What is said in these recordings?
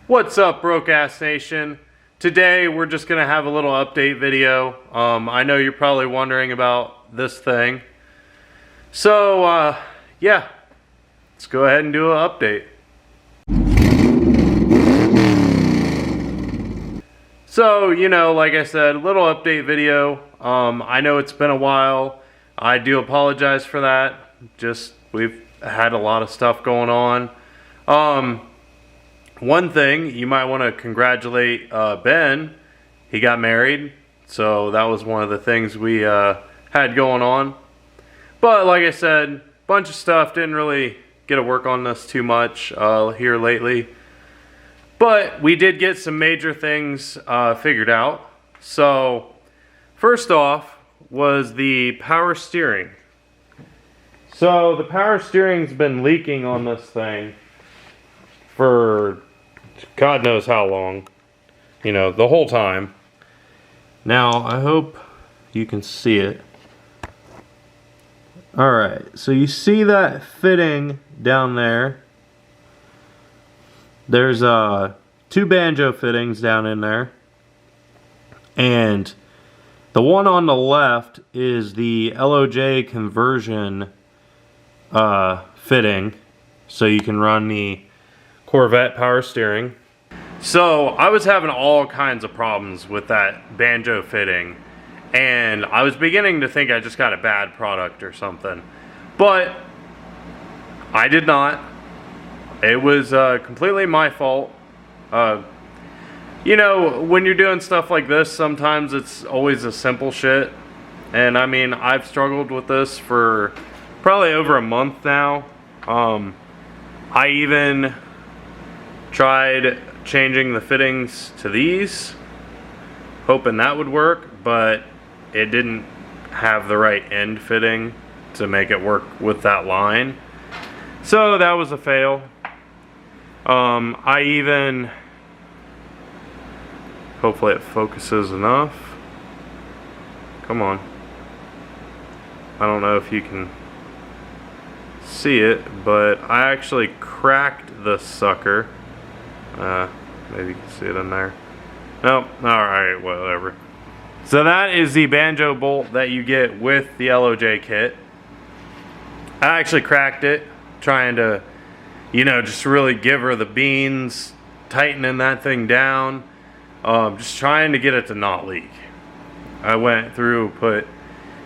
What's up, Broke Ass Nation? Today we're just gonna have a little update video. I know you're probably wondering about this thing. So yeah, let's go ahead and do an update. So, you know, like I said, little update video. I know it's been a while. I do apologize for that. Just, we've had a lot of stuff going on. One thing, you might want to congratulate Ben. He got married, so that was one of the things we had going on. But like I said, bunch of stuff. Didn't really get to work on this too much here lately. But we did get some major things figured out. So first off was the power steering. So the power steering's been leaking on this thing for God knows how long, you know, the whole time. Now I hope you can see it. Alright, so you see that fitting down there. There's two banjo fittings down in there, and the one on the left is the LOJ conversion fitting, so you can run the Corvette power steering. So I was having all kinds of problems with that banjo fitting, and I was beginning to think I just got a bad product or something, but I did not. It was completely my fault. You know, when you're doing stuff like this, sometimes it's always a simple shit. And I mean, I've struggled with this for probably over a month now. I even tried changing the fittings to these, hoping that would work, but it didn't have the right end fitting to make it work with that line. So that was a fail. I even, hopefully it focuses enough. Come on. I don't know if you can see it, but I actually cracked the sucker. Maybe you can see it in there. Nope, alright, whatever. So that is the banjo bolt that you get with the LOJ kit. I actually cracked it, trying to, you know, just really give her the beans, tightening that thing down, just trying to get it to not leak. I went through, put,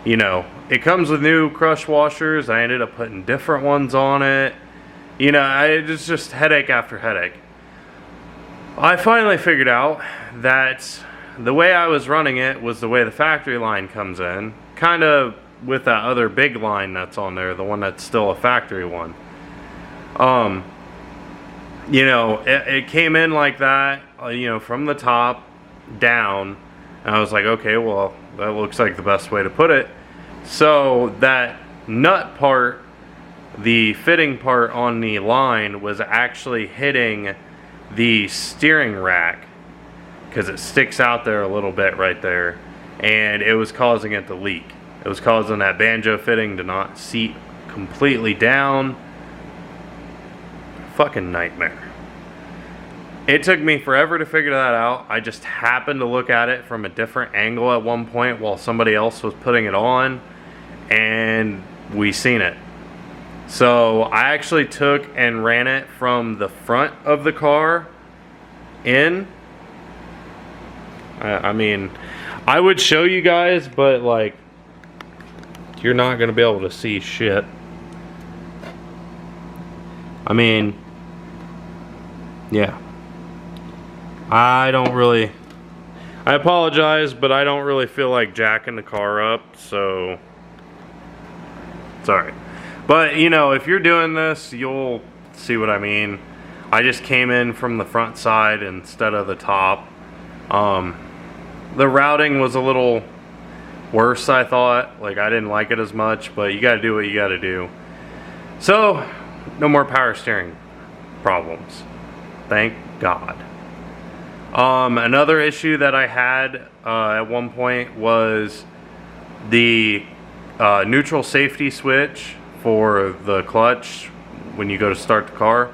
you know, it comes with new crush washers. I ended up putting different ones on it. You know, it's just headache after headache. I finally figured out that the way I was running it was the way the factory line comes in, kind of with that other big line that's on there, the one that's still a factory one. You know, it came in like that, you know, from the top down, and I was like, okay, well, that looks like the best way to put it. So that nut part, the fitting part on the line, was actually hitting the steering rack, because it sticks out there a little bit right there, and it was causing it to leak. It was causing that banjo fitting to not seat completely down. Fucking nightmare. It took me forever to figure that out. I just happened to look at it from a different angle at one point while somebody else was putting it on, and we seen it. So I actually took and ran it from the front of the car in. I mean, I would show you guys, but like, you're not gonna be able to see shit. I mean, yeah. I apologize, but I don't really feel like jacking the car up, so sorry. But, you know, if you're doing this, you'll see what I mean. I just came in from the front side instead of the top. The routing was a little worse, I thought. Like, I didn't like it as much, but you gotta do what you gotta do. So, no more power steering problems. Thank God. Another issue that I had at one point was the neutral safety switch for the clutch when you go to start the car.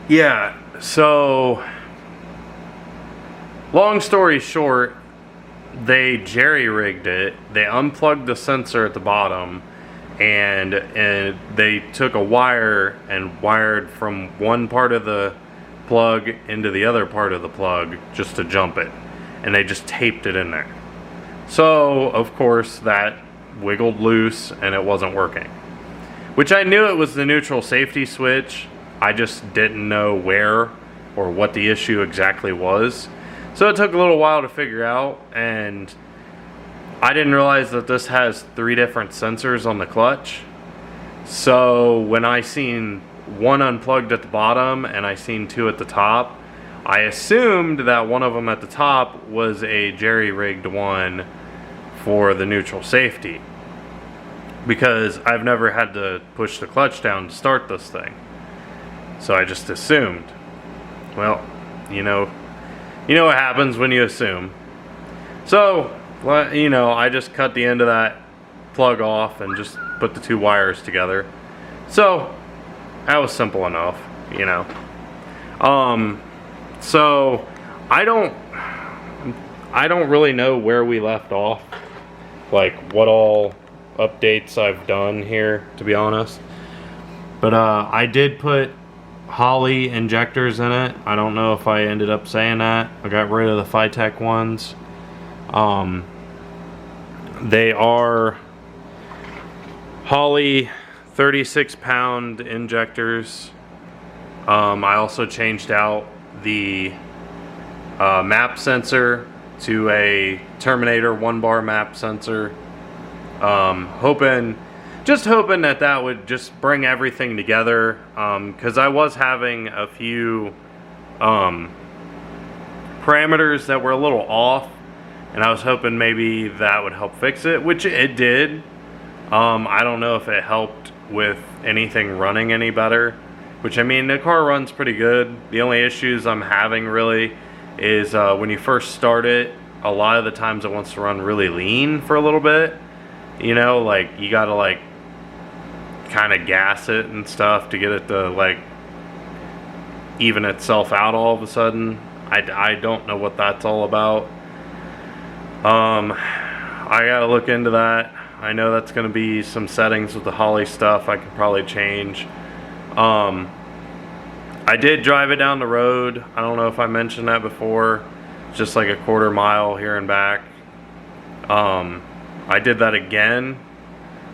Yeah, so long story short, they jerry-rigged it. They unplugged the sensor at the bottom, and they took a wire and wired from one part of the plug into the other part of the plug just to jump it, and they just taped it in there. So of course that wiggled loose and it wasn't working, which I knew it was the neutral safety switch. I just didn't know where or what the issue exactly was. So it took a little while to figure out, and I didn't realize that this has 3 different sensors on the clutch. So when I seen one unplugged at the bottom and I seen 2 at the top, I assumed that one of them at the top was a jerry-rigged one for the neutral safety, because I've never had to push the clutch down to start this thing. So I just assumed. Well, you know what happens when you assume. So, you know, I just cut the end of that plug off and just put the 2 wires together. So that was simple enough, you know. So I don't really know where we left off, like what all updates I've done here, to be honest. But I did put Holley injectors in it. I don't know if I ended up saying that. I got rid of the Phytech ones. They are Holley 36-pound injectors. I also changed out the map sensor to a Terminator 1-bar map sensor. Just hoping that that would just bring everything together, because I was having a few parameters that were a little off, and I was hoping maybe that would help fix it, which it did. I don't know if it helped with anything running any better, which, I mean, the car runs pretty good. The only issues I'm having really is when you first start it, a lot of the times it wants to run really lean for a little bit. You know, like, you gotta, like, kind of gas it and stuff to get it to, like, even itself out all of a sudden. I don't know what that's all about. I gotta look into that. I know that's gonna be some settings with the Holley stuff I could probably change. I did drive it down the road. I don't know if I mentioned that before. Just like a 1/4 mile here and back. I did that again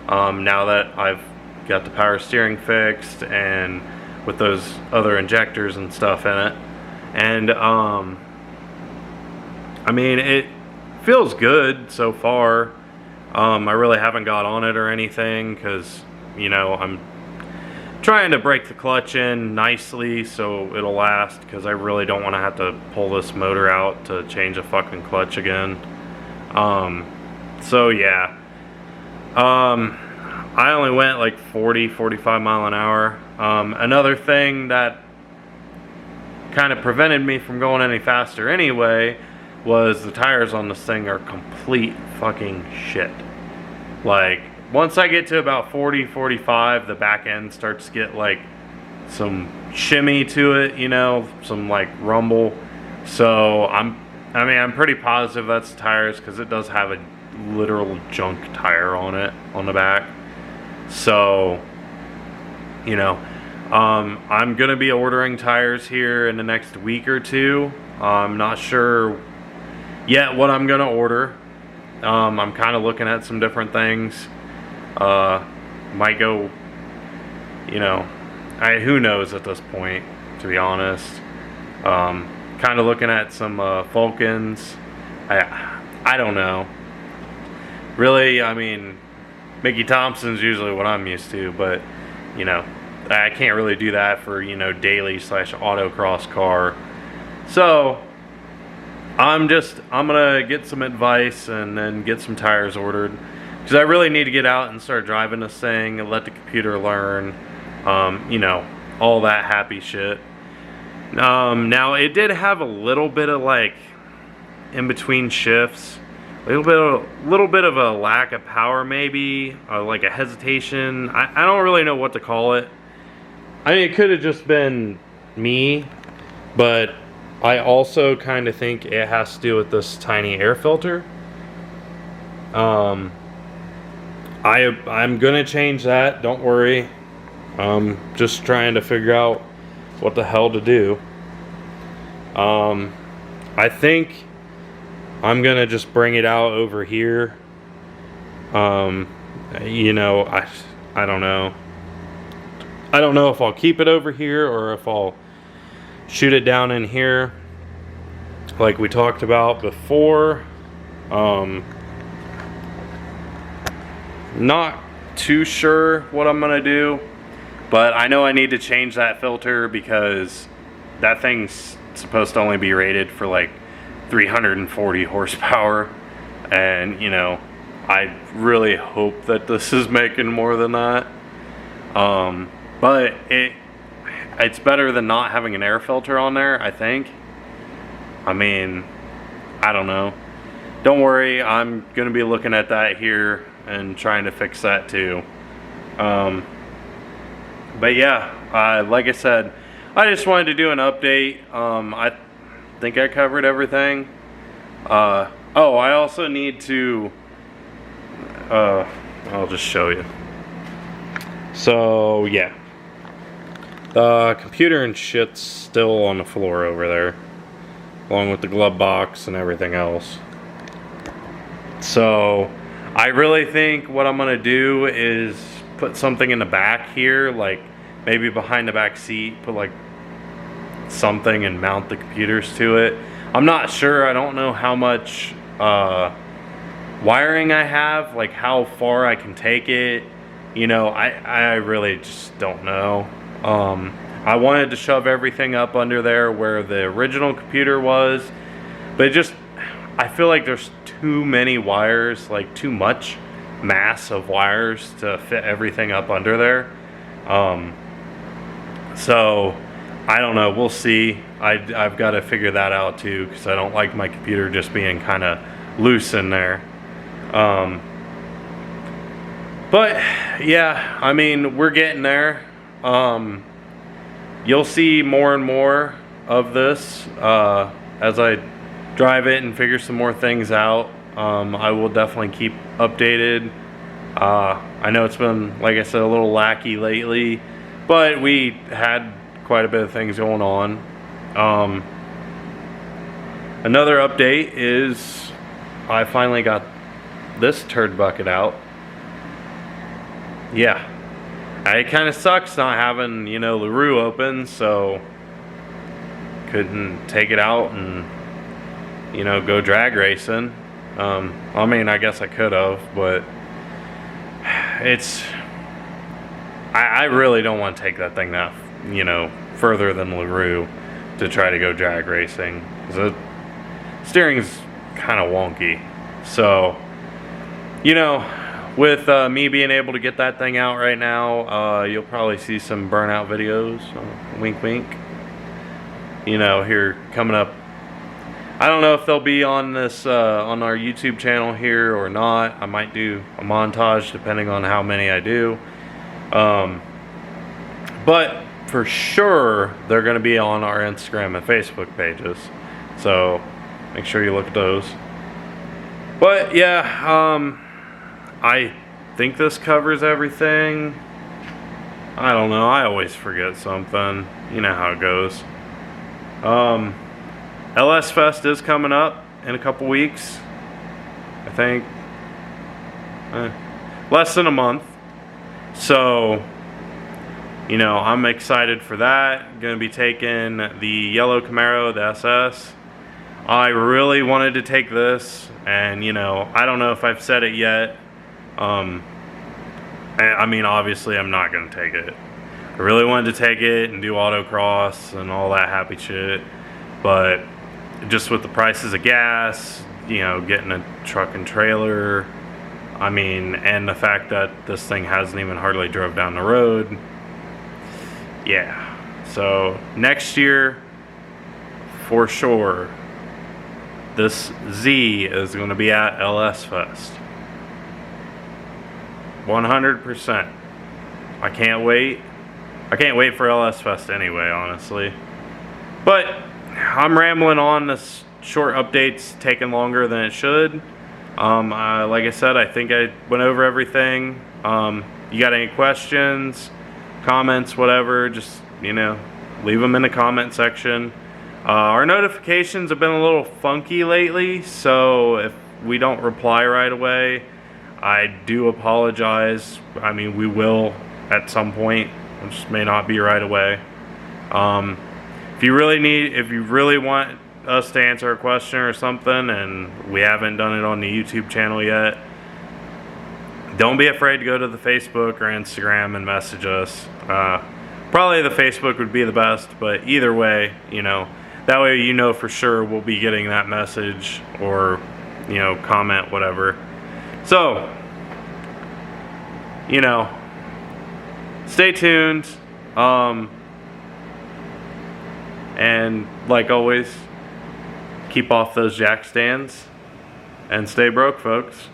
now that I've got the power steering fixed and with those other injectors and stuff in it. And I mean, it feels good so far. I really haven't got on it or anything because, you know, I'm trying to break the clutch in nicely so it'll last, because I really don't want to have to pull this motor out to change a fucking clutch again. So yeah, I only went like 40-45 mile an hour. Another thing that kind of prevented me from going any faster anyway was the tires on this thing are complete fucking shit. Like, once I get to about 40-45, the back end starts to get like some shimmy to it, you know, some like rumble. So I'm pretty positive that's the tires, because it does have a literal junk tire on it on the back. So, you know, I'm gonna be ordering tires here in the next week or 2. I'm not sure yet what I'm gonna order. I'm kind of looking at some different things. Might go, you know, who knows at this point, to be honest. Kind of looking at some Falcons. I don't know. Really, I mean, Mickey Thompson's usually what I'm used to, but, you know, I can't really do that for, you know, daily / autocross car. So I'm gonna get some advice and then get some tires ordered, because I really need to get out and start driving this thing and let the computer learn, you know, all that happy shit. Now it did have a little bit of like in between shifts, a little bit of a lack of power, maybe, like a hesitation. I don't really know what to call it. I mean, it could have just been me, but I also kind of think it has to do with this tiny air filter. I'm gonna change that, don't worry. Just trying to figure out what the hell to do. I think I'm gonna just bring it out over here. You know, I don't know. I don't know if I'll keep it over here or if I'll shoot it down in here like we talked about before. Not too sure what I'm gonna do, but I know I need to change that filter because that thing's supposed to only be rated for like 340 horsepower, and you know, I really hope that this is making more than that. But it's better than not having an air filter on there, I think. I mean, I don't know. Don't worry, I'm gonna be looking at that here and trying to fix that too. But yeah, like I said, I just wanted to do an update. I think I covered everything. Oh, I also need to, I'll just show you. So yeah, the computer and shit's still on the floor over there, along with the glove box and everything else. So I really think what I'm gonna do is put something in the back here, like maybe behind the back seat, put like something and mount the computers to it. I'm not sure, I don't know how much wiring I have, like how far I can take it. You know, I really just don't know. I wanted to shove everything up under there where the original computer was, but it just, I feel like there's too many wires, like too much mass of wires to fit everything up under there. So I don't know, we'll see. I've got to figure that out too, because I don't like my computer just being kind of loose in there. But yeah, I mean, we're getting there. You'll see more and more of this as I drive it and figure some more things out. I will definitely keep updated. I know it's been, like I said, a little lackey lately, but we had quite a bit of things going on. Another update is I finally got this turd bucket out. Yeah, it kind of sucks not having, you know, LaRue open, so couldn't take it out and, you know, go drag racing. I mean, I guess I could have, but it's, I really don't want to take that thing that, you know, further than LaRue to try to go drag racing, because the steering's kind of wonky. So, you know, with me being able to get that thing out right now, you'll probably see some burnout videos, wink wink, you know, here coming up. I don't know if they'll be on this on our YouTube channel here or not. I might do a montage depending on how many I do, but for sure they're going to be on our Instagram and Facebook pages, so make sure you look at those. But yeah, I think this covers everything. I don't know, I always forget something. You know how it goes. LS Fest is coming up in a couple weeks. I think less than a month. So, you know, I'm excited for that. Gonna be taking the yellow Camaro, the SS. I really wanted to take this, and you know, I don't know if I've said it yet. I mean, obviously I'm not gonna take it. I really wanted to take it and do autocross and all that happy shit, but just with the prices of gas, you know, getting a truck and trailer, I mean, and the fact that this thing hasn't even hardly drove down the road. Yeah, so next year, for sure, this Z is going to be at LS Fest. 100%. I can't wait. I can't wait for LS Fest anyway, honestly. But I'm rambling on. This short update's taking longer than it should. Like I said, I think I went over everything. You got any questions, comments, whatever, just, you know, leave them in the comment section. Our notifications have been a little funky lately, so if we don't reply right away, I do apologize. I mean, we will at some point. It just may not be right away. If you really want us to answer a question or something and we haven't done it on the YouTube channel yet, don't be afraid to go to the Facebook or Instagram and message us. Probably the Facebook would be the best, but either way, you know, that way you know for sure we'll be getting that message or, you know, comment, whatever. So, you know, stay tuned. And like always, keep off those jack stands and stay broke, folks.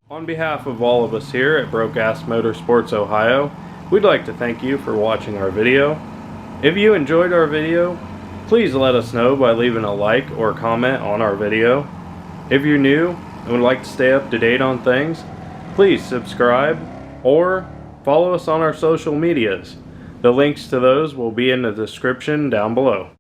On behalf of all of us here at Broke Ass Motorsports Ohio, we'd like to thank you for watching our video. If you enjoyed our video, please let us know by leaving a like or comment on our video. If you're new and would like to stay up to date on things, please subscribe or follow us on our social medias. The links to those will be in the description down below.